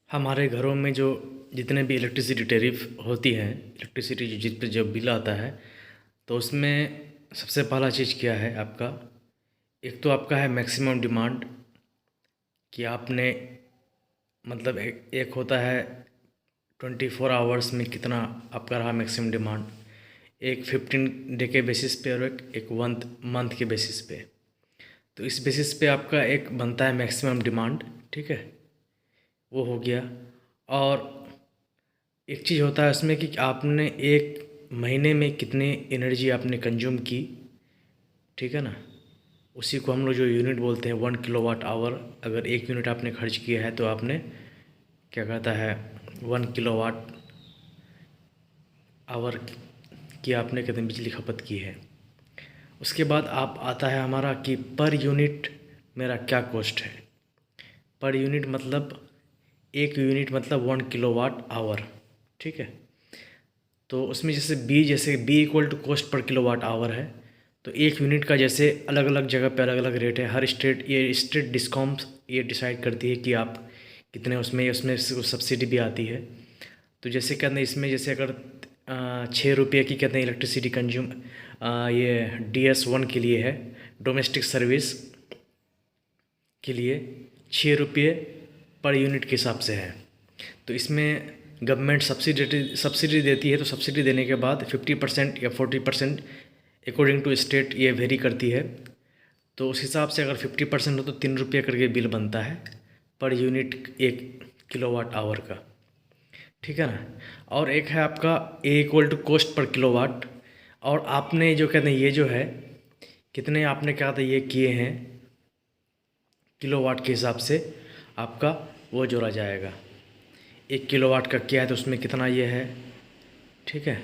हमारे घरों में जो जितने भी इलेक्ट्रिसिटी टैरिफ होती है, इलेक्ट्रिसिटी जिस पे जो बिल आता है, तो उसमें सबसे पहला चीज़ क्या है आपका। एक तो आपका है मैक्सिमम डिमांड, कि आपने मतलब एक होता है 24 आवर्स में कितना आपका रहा मैक्सिमम डिमांड, एक 15 डे के बेसिस पे और एक मंथ के बेसिस पे। तो इस बेसिस पे आपका एक बनता है मैक्सिमम डिमांड, ठीक है, वो हो गया। और एक चीज़ होता है उसमें कि आपने एक महीने में कितने एनर्जी आपने कंज्यूम की, ठीक है ना। उसी को हम लोग जो यूनिट बोलते हैं 1 किलोवाट आवर। अगर 1 यूनिट आपने खर्च किया है तो आपने क्या कहता है 1 किलोवाट आवर की आपने कितनी बिजली खपत की है। उसके बाद आप आता है हमारा कि पर यूनिट मेरा क्या कॉस्ट है। पर यूनिट मतलब 1 यूनिट मतलब 1 किलोवाट आवर, ठीक है। तो उसमें जैसे बी इक्वल टू कॉस्ट पर किलोवाट आवर है, तो 1 यूनिट का जैसे अलग अलग जगह पे अलग अलग रेट है। हर स्टेट डिस्कॉम्स ये डिसाइड करती है कि आप कितने उसमें उसमें सब्सिडी भी आती है। तो जैसे कहते हैं इसमें जैसे अगर 6 रुपये की कहते हैं इलेक्ट्रिसिटी कंज्यूम ये DS1 के लिए है, डोमेस्टिक सर्विस के लिए 6 रुपये पर यूनिट के हिसाब से है। तो इसमें गवर्नमेंट सब्सिडी देती है, तो सब्सिडी देने के बाद 50% या 40% अकॉर्डिंग टू स्टेट ये वेरी करती है। तो उस हिसाब से अगर 50% हो तो 3 रुपये करके बिल बनता है पर यूनिट 1 किलोवाट आवर का, ठीक है ना। और एक है आपका ए इक्वल टू कॉस्ट पर किलोवाट। और आपने जो कहते हैं ये जो है कितने आपने क्या था ये किए हैं किलोवाट के हिसाब से आपका वो जोड़ा जाएगा। 1 किलोवाट का क्या है तो उसमें कितना ये है, ठीक है।